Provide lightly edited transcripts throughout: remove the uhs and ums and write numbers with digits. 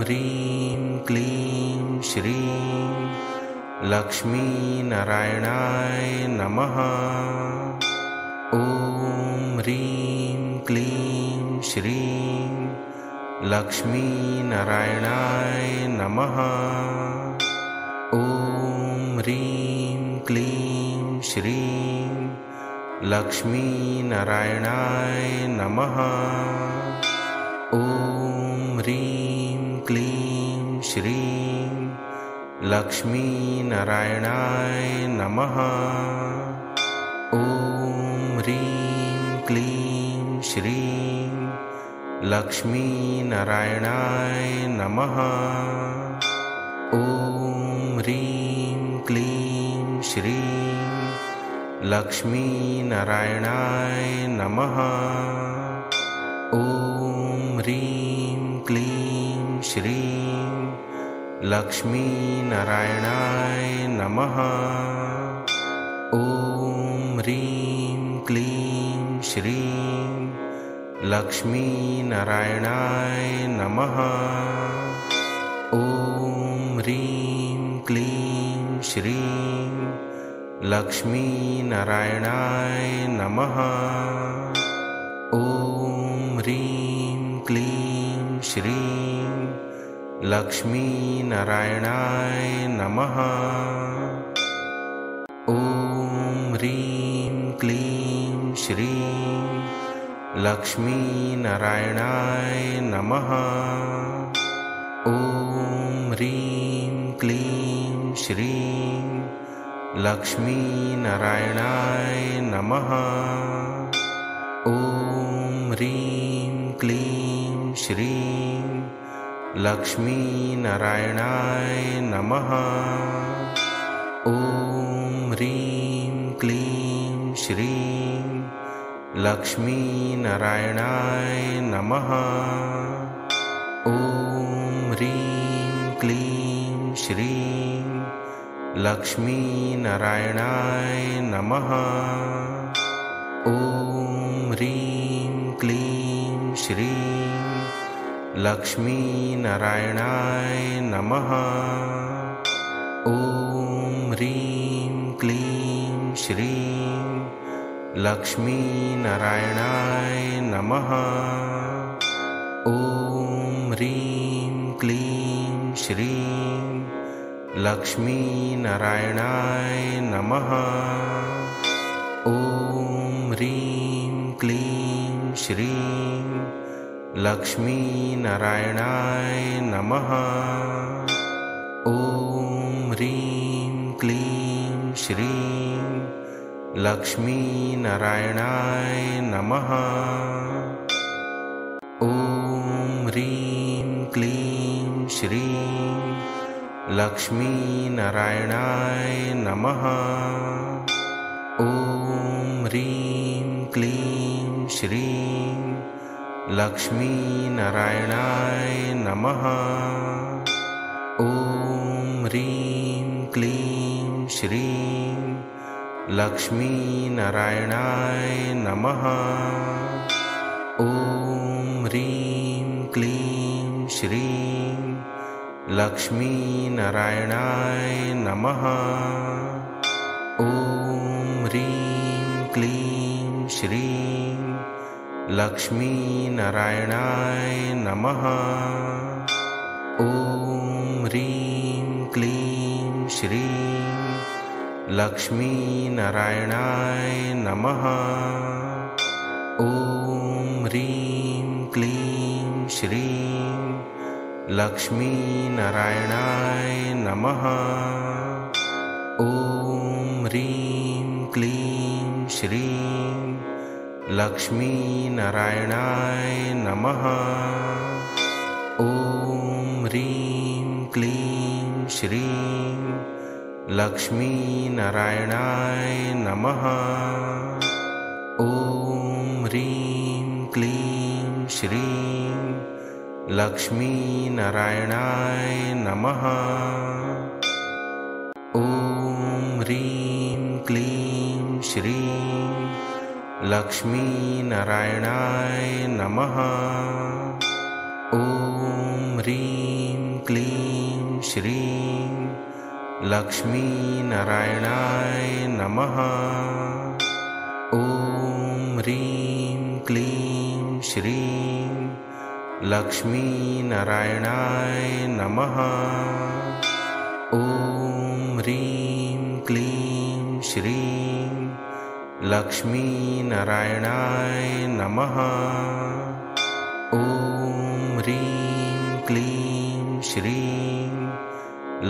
ह्रीं क्लीं श्रीं लक्ष्मीनारायणाय नमः। ॐ ह्रीं क्लीं श्रीं लक्ष्मीनारायणाय नमः। ॐ ह्रीं क्लीं श्रीं लक्ष्मीनारायणाय नमः। ॐ ह्रीं क्लीं श्रीं लक्ष्मीनारायणाय नमः। ॐ ह्रीं क्लीं श्रीं लक्ष्मीनारायणाय नमः। ॐ ह्रीं क्लीं श्रीं लक्ष्मीनारायणाय नमः। ॐ ह्रीं क्लीं श्रीं लक्ष्मीनारायणाय नमः। ॐ ह्रीं क्लीं श्रीं लक्ष्मीनारायणाय नमः। ॐ ह्रीं क्लीं श्रीं लक्ष्मीनारायणाय नमः। ॐ ह्रीं क्लीं श्रीं लक्ष्मीनारायणाय नमः। ॐ ह्रीं क्लीं श्रीं लक्ष्मीनारायणाय नमः। ॐ ह्रीं क्लीं श्रीं लक्ष्मीनारायणाय नमः। ॐ ह्रीं क्लीं श्रीं लक्ष्मीनारायणाय नमः। ॐ ह्रीं क्लीं श्रीं लक्ष्मीनारायणाय नमः। ॐ ह्रीं क्लीं श्रीं लक्ष्मीनारायणाय नमः। ॐ ह्रीं क्लीं श्रीं लक्ष्मीनारायणाय नमः। ॐ ह्रीं क्लीं श्रीं लक्ष्मीनारायणाय नमः। ॐ ह्रीं क्लीं श्रीं लक्ष्मीनारायणाय नमः। ॐ ह्रीं क्लीं श्रीं लक्ष्मीनारायणाय नमः। ॐ ह्रीं क्लीं श्रीं लक्ष्मीनारायणाय नमः। ॐ ह्रीं क्लीं श्रीं लक्ष्मीनारायणाय नमः। ॐ ह्रीं क्लीं श्रीं लक्ष्मीनारायणाय नमः। ॐ ह्रीं क्लीं श्रीं लक्ष्मीनारायणाय नमः। ॐ ह्रीं क्लीं श्रीं लक्ष्मीनारायणाय नमः। ॐ ह्रीं क्लीं श्रीं लक्ष्मीनारायणाय नमः। ॐ ह्रीं क्लीं श्रीं लक्ष्मीनारायणाय नमः। ॐ ह्रीं क्लीं श्रीं लक्ष्मीनारायणाय नमः। ॐ ह्रीं क्लीं श्रीं लक्ष्मीनारायणाय नमः। ॐ ह्रीं क्लीं श्रीं लक्ष्मीनारायणाय नमः। ॐ ह्रीं क्लीं श्रीं लक्ष्मीनारायणाय नमः। ॐ ह्रीं क्लीं श्रीं लक्ष्मीनारायणाय नमः। ॐ ह्रीं क्लीं श्रीं लक्ष्मीनारायणाय नमः। ॐ ह्रीं क्लीं श्रीं लक्ष्मीनारायणाय नमः। ॐ ह्रीं क्लीं श्रीं लक्ष्मीनारायणाय नमः। ॐ ह्रीं क्लीं श्रीं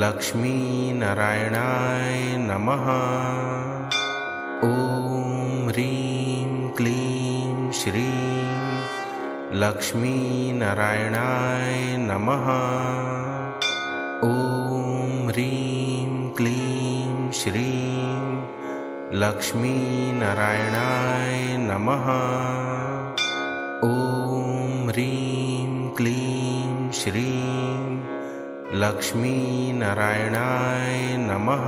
लक्ष्मीनारायणाय नमः। ॐ ह्रीं क्लीं श्रीं लक्ष्मीनारायणाय नमः। ॐ ह्रीं क्लीं श्रीं लक्ष्मीनारायणाय नमः। ॐ ह्रीं क्लीं श्रीं लक्ष्मीनारायणाय नमः।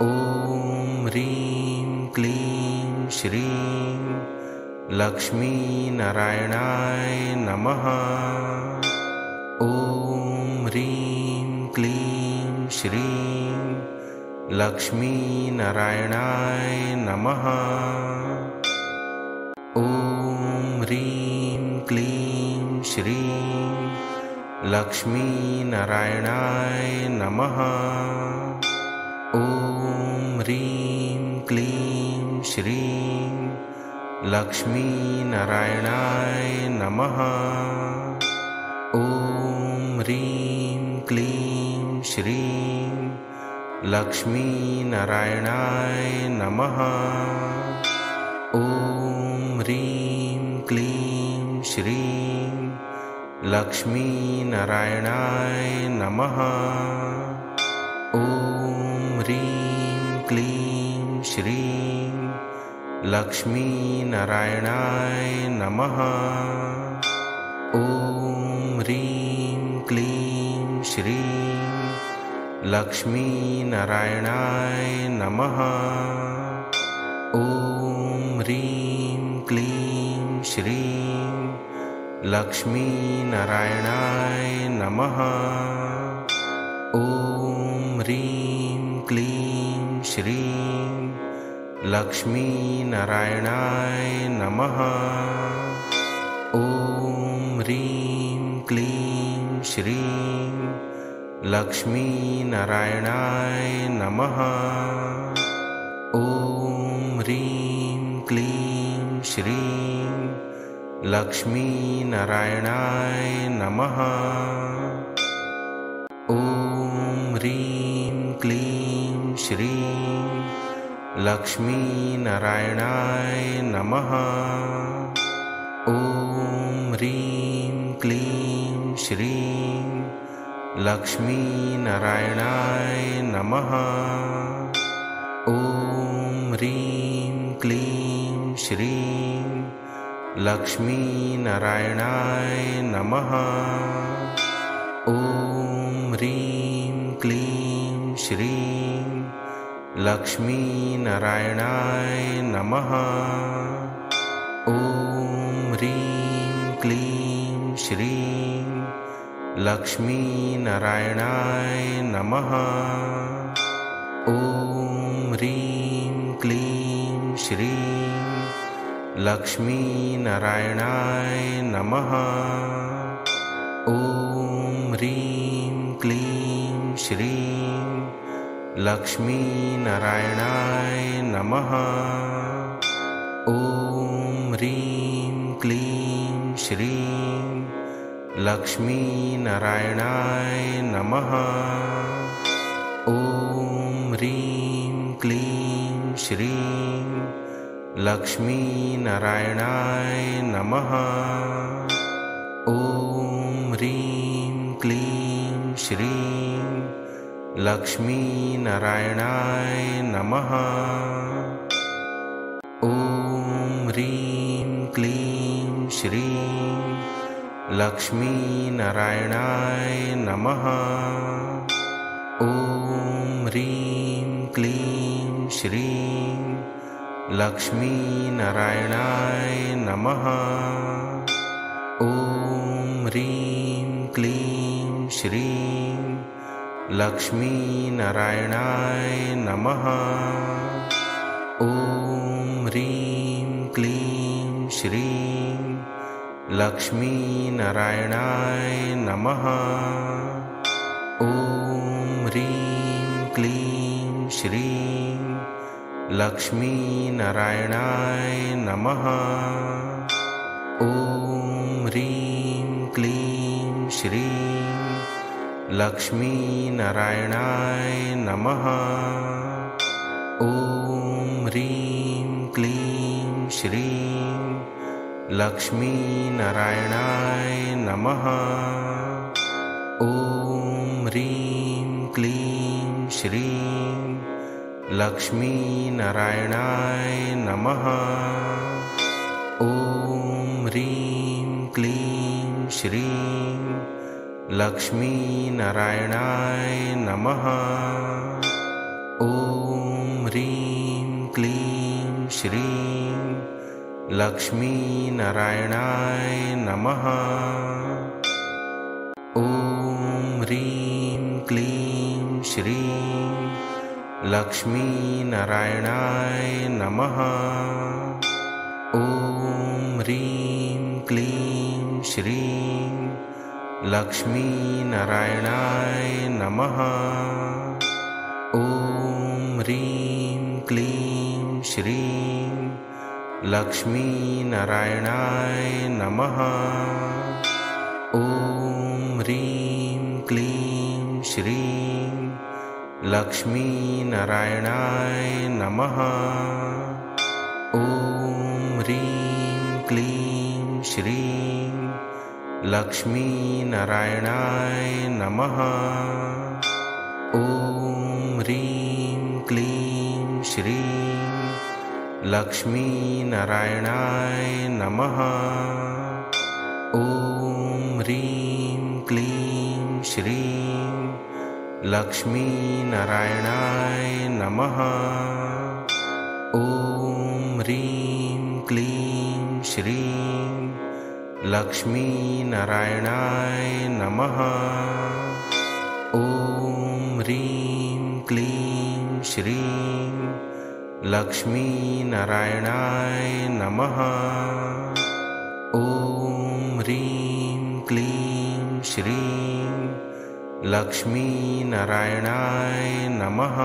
ॐ ह्रीं क्लीं श्रीं लक्ष्मीनारायणाय नमः। ॐ ह्रीं क्लीं श्रीं लक्ष्मीनारायणाय नमः। ॐ ह्रीं क्लीं श्रीं लक्ष्मीनारायणाय नमः। ॐ ह्रीं क्लीं श्रीं लक्ष्मीनारायणाय नमः। ॐ ह्रीं क्लीं श्रीं लक्ष्मीनारायणाय नमः। ॐ ह्रीं क्लीं श्रीं लक्ष्मीनारायणाय नमः। ॐ ह्रीं क्लीं श्रीं लक्ष्मीनारायणाय नमः। ॐ ह्रीं क्लीं श्रीं लक्ष्मीनारायणाय नमः। ॐ ह्रीं क्लीं श्रीं लक्ष्मीनारायणाय नमः। ॐ ह्रीं क्लीं श्रीं लक्ष्मीनारायणाय नमः। ॐ ह्रीं क्लीं श्रीं लक्ष्मीनारायणाय नमः। ॐ ह्रीं क्लीं श्रीं लक्ष्मीनारायणाय नमः। ॐ ह्रीं क्लीं श्रीं लक्ष्मीनारायणाय नमः। ॐ ह्रीं क्लीं श्रीं लक्ष्मीनारायणाय नमः। ॐ ह्रीं क्लीं श्रीं लक्ष्मीनारायणाय नमः। ॐ ह्रीं क्लीं श्रीं लक्ष्मीनारायणाय नमः। ॐ ह्रीं क्लीं श्रीं लक्ष्मीनारायणाय नमः। ॐ ह्रीं क्लीं श्रीं लक्ष्मीनारायणाय नमः। ॐ ह्रीं क्लीं श्रीं लक्ष्मीनारायणाय नमः। ॐ ह्रीं क्लीं श्रीं लक्ष्मीनारायणाय नमः। ॐ ह्रीं क्लीं श्रीं लक्ष्मीनारायणाय नमः। ॐ ह्रीं क्लीं श्रीं लक्ष्मीनारायणाय नमः। ॐ ह्रीं क्लीं श्रीं लक्ष्मीनारायणाय नमः। ॐ ह्रीं क्लीं श्रीं लक्ष्मीनारायणाय नमः। ॐ ह्रीं क्लीं श्रीं लक्ष्मीनारायणाय नमः। ॐ ह्रीं क्लीं श्रीं लक्ष्मीनारायणाय नमः। ॐ ह्रीं क्लीं श्रीं लक्ष्मीनारायणाय नमः। ॐ ह्रीं क्लीं श्रीं लक्ष्मीनारायणाय नमः। ॐ ह्रीं क्लीं श्रीं लक्ष्मीनारायणाय नमः। ॐ ह्रीं क्लीं श्रीं लक्ष्मीनारायणाय नमः। ॐ ह्रीं क्लीं श्रीं लक्ष्मीनारायणाय नमः। ॐ ह्रीं क्लीं श्रीं लक्ष्मीनारायणाय नमः। ॐ ह्रीं क्लीं श्रीं लक्ष्मीनारायणाय नमः। ॐ ह्रीं क्लीं श्रीं लक्ष्मीनारायणाय नमः। ॐ ह्रीं क्लीं श्रीं लक्ष्मीनारायणाय नमः। ॐ ह्रीं क्लीं श्रीं लक्ष्मीनारायणाय नमः। ॐ ह्रीं क्लीं श्रीं लक्ष्मीनारायणाय नमः। ॐ ह्रीं क्लीं श्रीं लक्ष्मीनारायणाय नमः। ॐ ह्रीं क्लीं श्रीं लक्ष्मीनारायणाय नमः। ॐ ह्रीं क्लीं श्रीं लक्ष्मीनारायणाय नमः। ॐ ह्रीं क्लीं श्रीं लक्ष्मीनारायणाय नमः।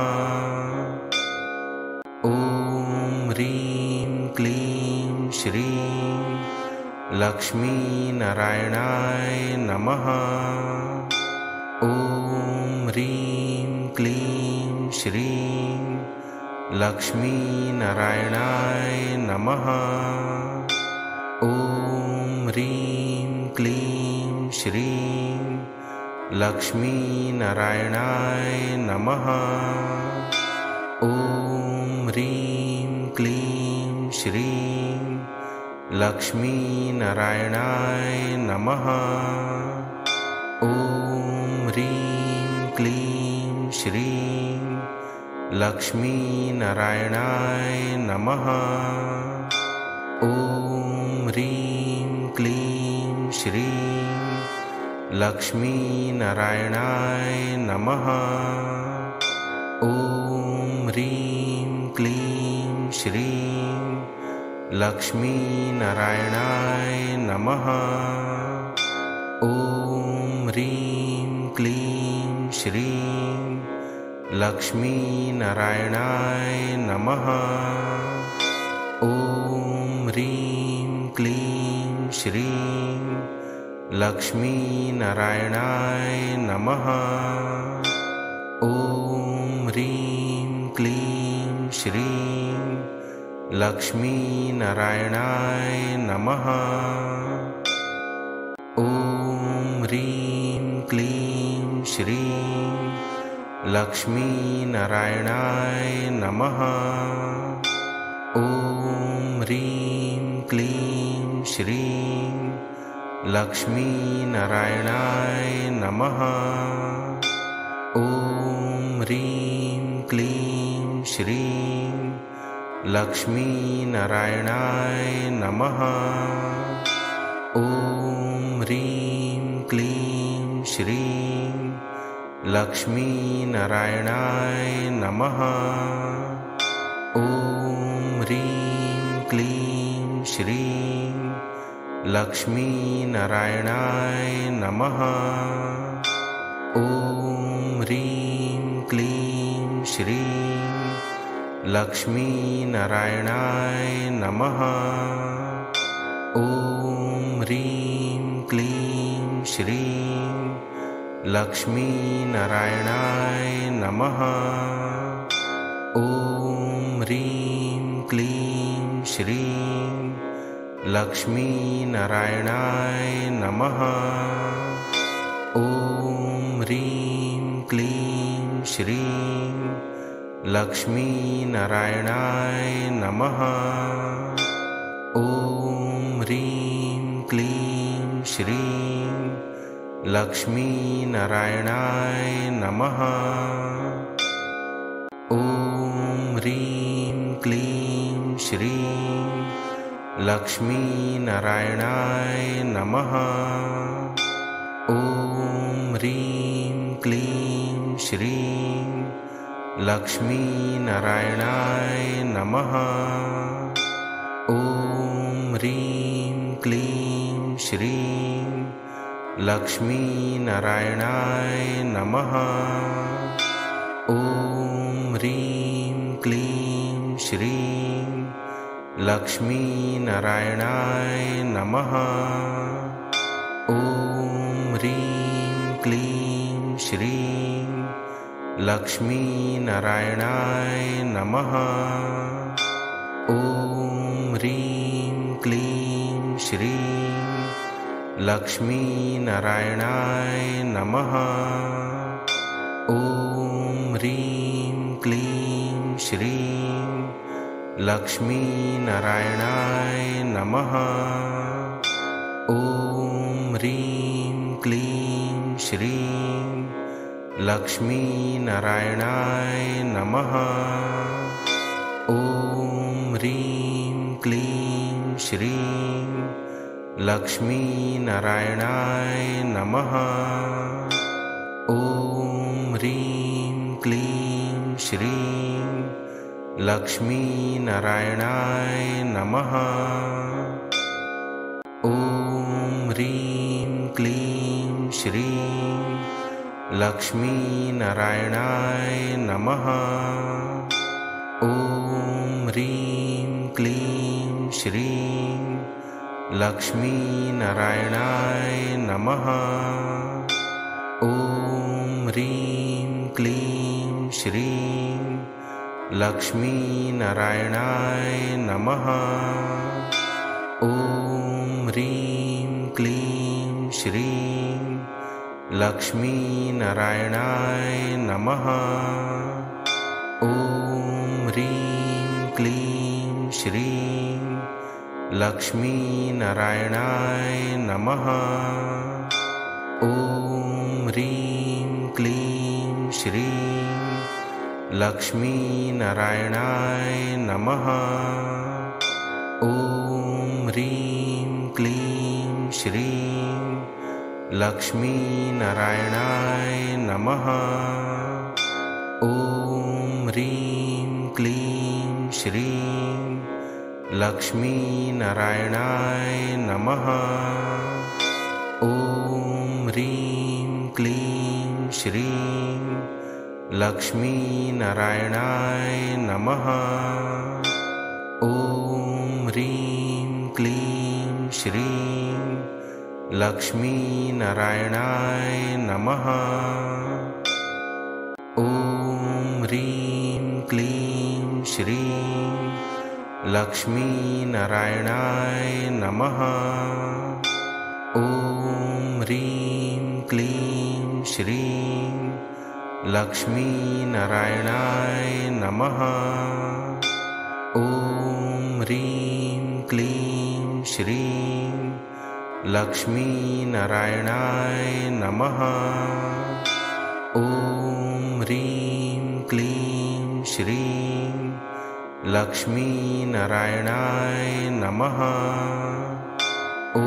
ॐ ह्रीं क्लीं श्रीं लक्ष्मीनारायणाय नमः। ॐ ह्रीं क्लीं श्रीं लक्ष्मीनारायणाय नमः। ॐ ह्रीं क्लीं श्रीं लक्ष्मीनारायणाय नमः। ॐ ह्रीं क्लीं श्रीं लक्ष्मीनारायणाय नमः। ॐ ह्रीं क्लीं श्रीं लक्ष्मीनारायणाय नमः। ॐ ह्रीं क्लीं श्रीं लक्ष्मीनारायणाय नमः। ॐ ह्रीं क्लीं श्रीं लक्ष्मीनारायणाय नमः। ॐ ह्रीं क्लीं श्रीं लक्ष्मीनारायणाय नमः। ॐ ह्रीं क्लीं श्रीं लक्ष्मीनारायणाय नमः। ॐ ह्रीं क्लीं श्रीं लक्ष्मीनारायणाय नमः। ॐ ह्रीं क्लीं श्रीं लक्ष्मीनारायणाय नमः। ॐ ह्रीं क्लीं श्रीं लक्ष्मीनारायणाय नमः। ॐ ह्रीं क्लीं श्रीं लक्ष्मीनारायणाय नमः। ॐ ह्रीं क्लीं श्रीं लक्ष्मीनारायणाय नमः। ॐ ह्रीं क्लीं श्रीं लक्ष्मीनारायणाय नमः। ॐ ह्रीं क्लीं श्रीं लक्ष्मीनारायणाय नमः। ॐ ह्रीं क्लीं श्रीं लक्ष्मीनारायणाय नमः। ॐ ह्रीं क्लीं श्रीं लक्ष्मीनारायणाय नमः। ॐ ह्रीं क्लीं श्रीं लक्ष्मीनारायणाय नमः। ॐ ह्रीं क्लीं श्रीं लक्ष्मीनारायणाय नमः। ॐ ह्रीं क्लीं श्रीं लक्ष्मीनारायणाय नमः। ॐ ह्रीं क्लीं श्रीं लक्ष्मीनारायणाय नमः। ॐ ह्रीं क्लीं श्रीं लक्ष्मीनारायणाय नमः। ॐ ह्रीं क्लीं श्रीं लक्ष्मीनारायणाय नमः। ॐ ह्रीं क्लीं श्रीं लक्ष्मीनारायणाय नमः। ॐ ह्रीं क्लीं श्रीं लक्ष्मीनारायणाय नमः। ॐ ह्रीं क्लीं श्रीं लक्ष्मीनारायणाय नमः। ॐ ह्रीं क्लीं श्रीं लक्ष्मीनारायणाय नमः। ॐ ह्रीं क्लीं श्रीं लक्ष्मीनारायणाय नमः। ॐ ह्रीं क्लीं श्रीं लक्ष्मीनारायणाय नमः। ॐ ह्रीं क्लीं श्रीं लक्ष्मीनारायणाय नमः। ॐ ह्रीं क्लीं श्रीं लक्ष्मीनारायणाय नमः। ॐ ह्रीं क्लीं श्रीं लक्ष्मीनारायणाय नमः। ॐ ह्रीं क्लीं श्रीं लक्ष्मीनारायणाय नमः। ॐ ह्रीं क्लीं श्रीं लक्ष्मीनारायणाय नमः। ॐ ह्रीं क्लीं श्रीं लक्ष्मीनारायणाय नमः। ॐ ह्रीं क्लीं श्रीं लक्ष्मीनारायणाय नमः। ॐ ह्रीं क्लीं श्रीं लक्ष्मीनारायणाय नमः। ॐ ह्रीं क्लीं श्रीं लक्ष्मीनारायणाय नमः। ॐ ह्रीं क्लीं श्रीं लक्ष्मीनारायणाय नमः। ॐ ह्रीं क्लीं श्रीं लक्ष्मीनारायणाय नमः। ॐ ह्रीं क्लीं श्रीं लक्ष्मीनारायणाय नमः। ॐ ह्रीं क्लीं श्रीं लक्ष्मीनारायणाय नमः। ॐ ह्रीं क्लीं श्रीं लक्ष्मीनारायणाय नमः। ॐ ह्रीं क्लीं श्रीं लक्ष्मीनारायणाय नमः। ॐ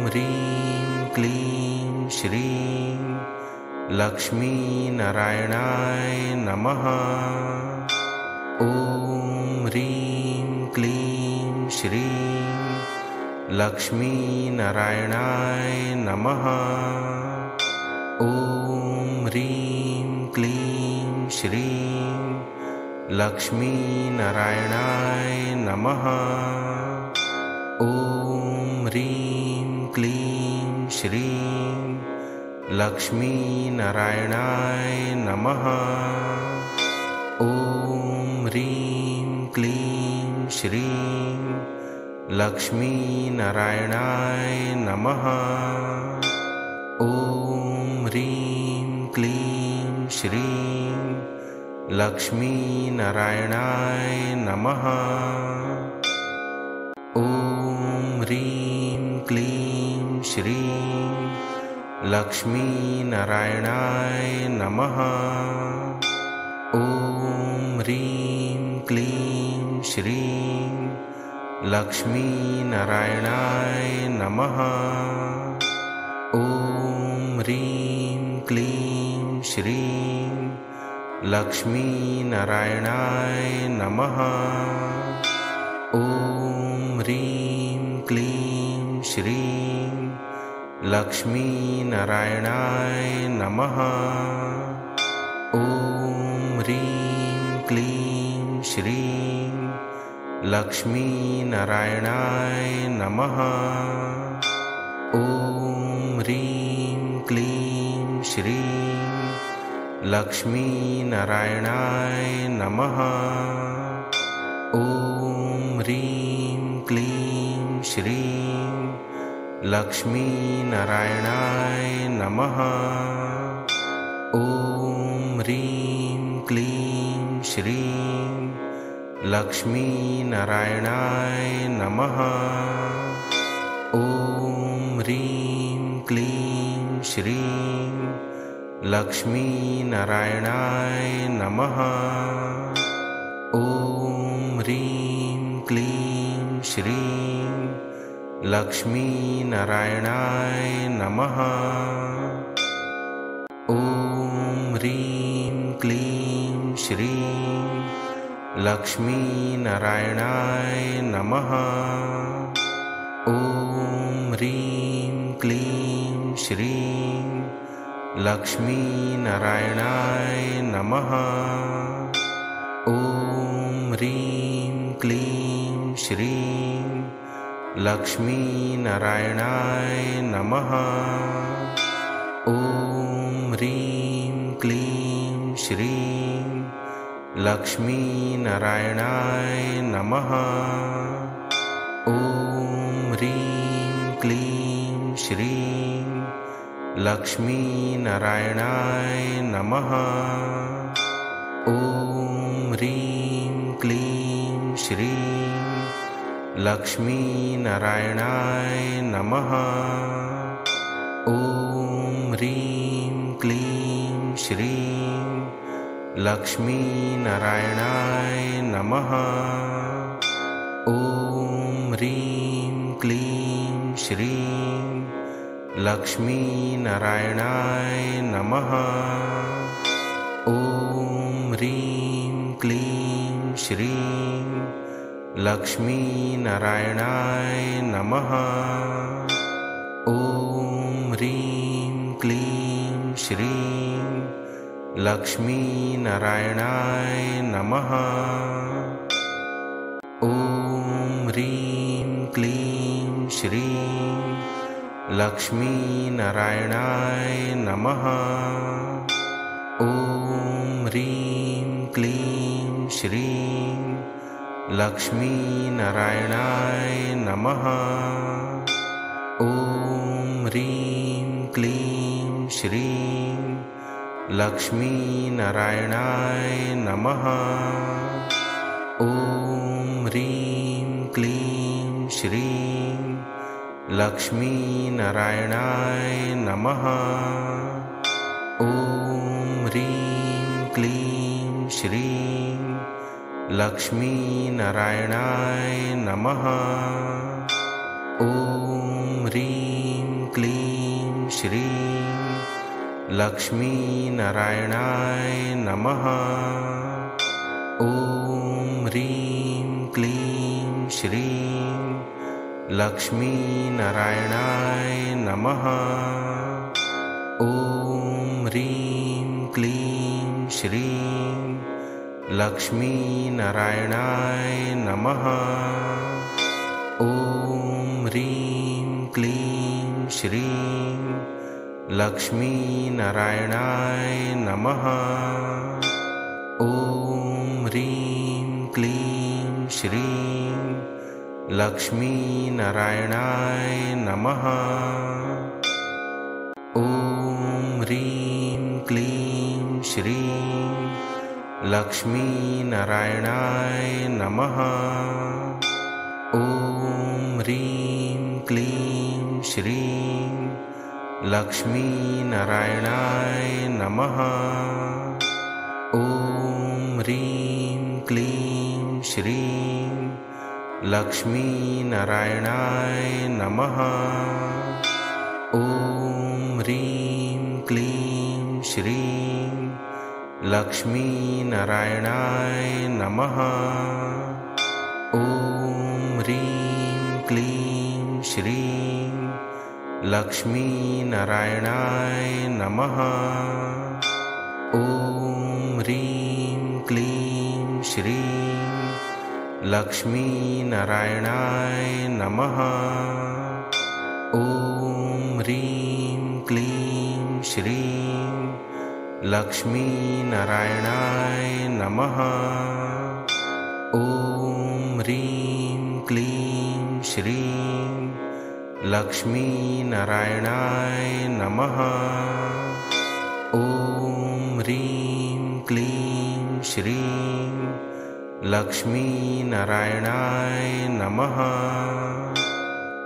ह्रीं क्लीं श्रीं लक्ष्मीनारायणाय नमः। ॐ ह्रीं क्लीं श्रीं लक्ष्मीनारायणाय नमः। ॐ ह्रीं क्लीं श्रीं लक्ष्मीनारायणाय नमः। ॐ ह्रीं क्लीं श्रीं लक्ष्मीनारायणाय नमः। ॐ ह्रीं क्लीं श्रीं लक्ष्मीनारायणाय नमः। ॐ ह्रीं क्लीं श्रीं लक्ष्मीनारायणाय नमः। ॐ ह्रीं क्लीं श्रीं लक्ष्मीनारायणाय नमः। ॐ ह्रीं क्लीं श्रीं लक्ष्मीनारायणाय नमः। ॐ ह्रीं क्लीं श्रीं लक्ष्मीनारायणाय नमः। ॐ ह्रीं क्लीं श्रीं लक्ष्मीनारायणाय नमः। ॐ ह्रीं क्लीं श्रीं लक्ष्मीनारायणाय नमः। ॐ ह्रीं क्लीं श्रीं लक्ष्मीनारायणाय नमः। ॐ ह्रीं क्लीं श्रीं लक्ष्मीनारायणाय नमः। ॐ ह्रीं क्लीं श्रीं लक्ष्मीनारायणाय नमः। ॐ ह्रीं क्लीं श्रीं लक्ष्मीनारायणाय नमः। ॐ ह्रीं क्लीं श्रीं लक्ष्मीनारायणाय नमः। ॐ ह्रीं क्लीं श्रीं लक्ष्मीनारायणाय नमः। ॐ ह्रीं क्लीं श्रीं लक्ष्मीनारायणाय नमः। ॐ ह्रीं क्लीं श्रीं लक्ष्मीनारायणाय नमः। ॐ ह्रीं क्लीं श्रीं लक्ष्मीनारायणाय नमः। ॐ ह्रीं क्लीं श्रीं लक्ष्मीनारायणाय नमः। ॐ ह्रीं क्लीं श्रीं लक्ष्मीनारायणाय नमः। ॐ ह्रीं क्लीं श्रीं लक्ष्मीनारायणाय नमः। ॐ ह्रीं क्लीं श्रीं लक्ष्मीनारायणाय नमः। ॐ ह्रीं क्लीं श्रीं लक्ष्मीनारायणाय नमः। ॐ ह्रीं क्लीं श्रीं लक्ष्मीनारायणाय नमः। ॐ ह्रीं क्लीं श्रीं लक्ष्मीनारायणाय नमः। ॐ ह्रीं क्लीं श्रीं लक्ष्मीनारायणाय नमः। ॐ ह्रीं क्लीं श्रीं लक्ष्मीनारायणाय नमः। ॐ ह्रीं क्लीं श्रीं लक्ष्मीनारायणाय नमः। ॐ ह्रीं क्लीं श्रीं लक्ष्मीनारायणाय नमः। ॐ ह्रीं क्लीं श्रीं लक्ष्मीनारायणाय नमः। ॐ ह्रीं क्लीं श्रीं लक्ष्मीनारायणाय नमः। ॐ ह्रीं क्लीं श्रीं लक्ष्मीनारायणाय नमः। ॐ ह्रीं क्लीं श्रीं लक्ष्मीनारायणाय नमः। ॐ ह्रीं क्लीं श्रीं लक्ष्मीनारायणाय नमः। ॐ ह्रीं क्लीं श्रीं लक्ष्मीनारायणाय नमः। ॐ ह्रीं क्लीं श्रीं लक्ष्मीनारायणाय नमः। ॐ ह्रीं क्लीं श्रीं लक्ष्मीनारायणाय नमः। ॐ ह्रीं क्लीं श्रीं लक्ष्मीनारायणाय नमः। ॐ ह्रीं क्लीं श्रीं लक्ष्मीनारायणाय नमः। ॐ ह्रीं क्लीं श्रीं लक्ष्मीनारायणाय नमः। ॐ ह्रीं क्लीं श्रीं लक्ष्मीनारायणाय नमः। ॐ ह्रीं क्लीं श्रीं लक्ष्मीनारायणाय नमः। ॐ ह्रीं क्लीं श्रीं लक्ष्मीनारायणाय नमः।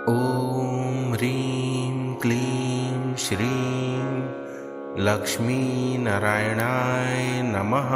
ॐ ह्रीं क्लीं श्रीं लक्ष्मीनारायणाय नमः।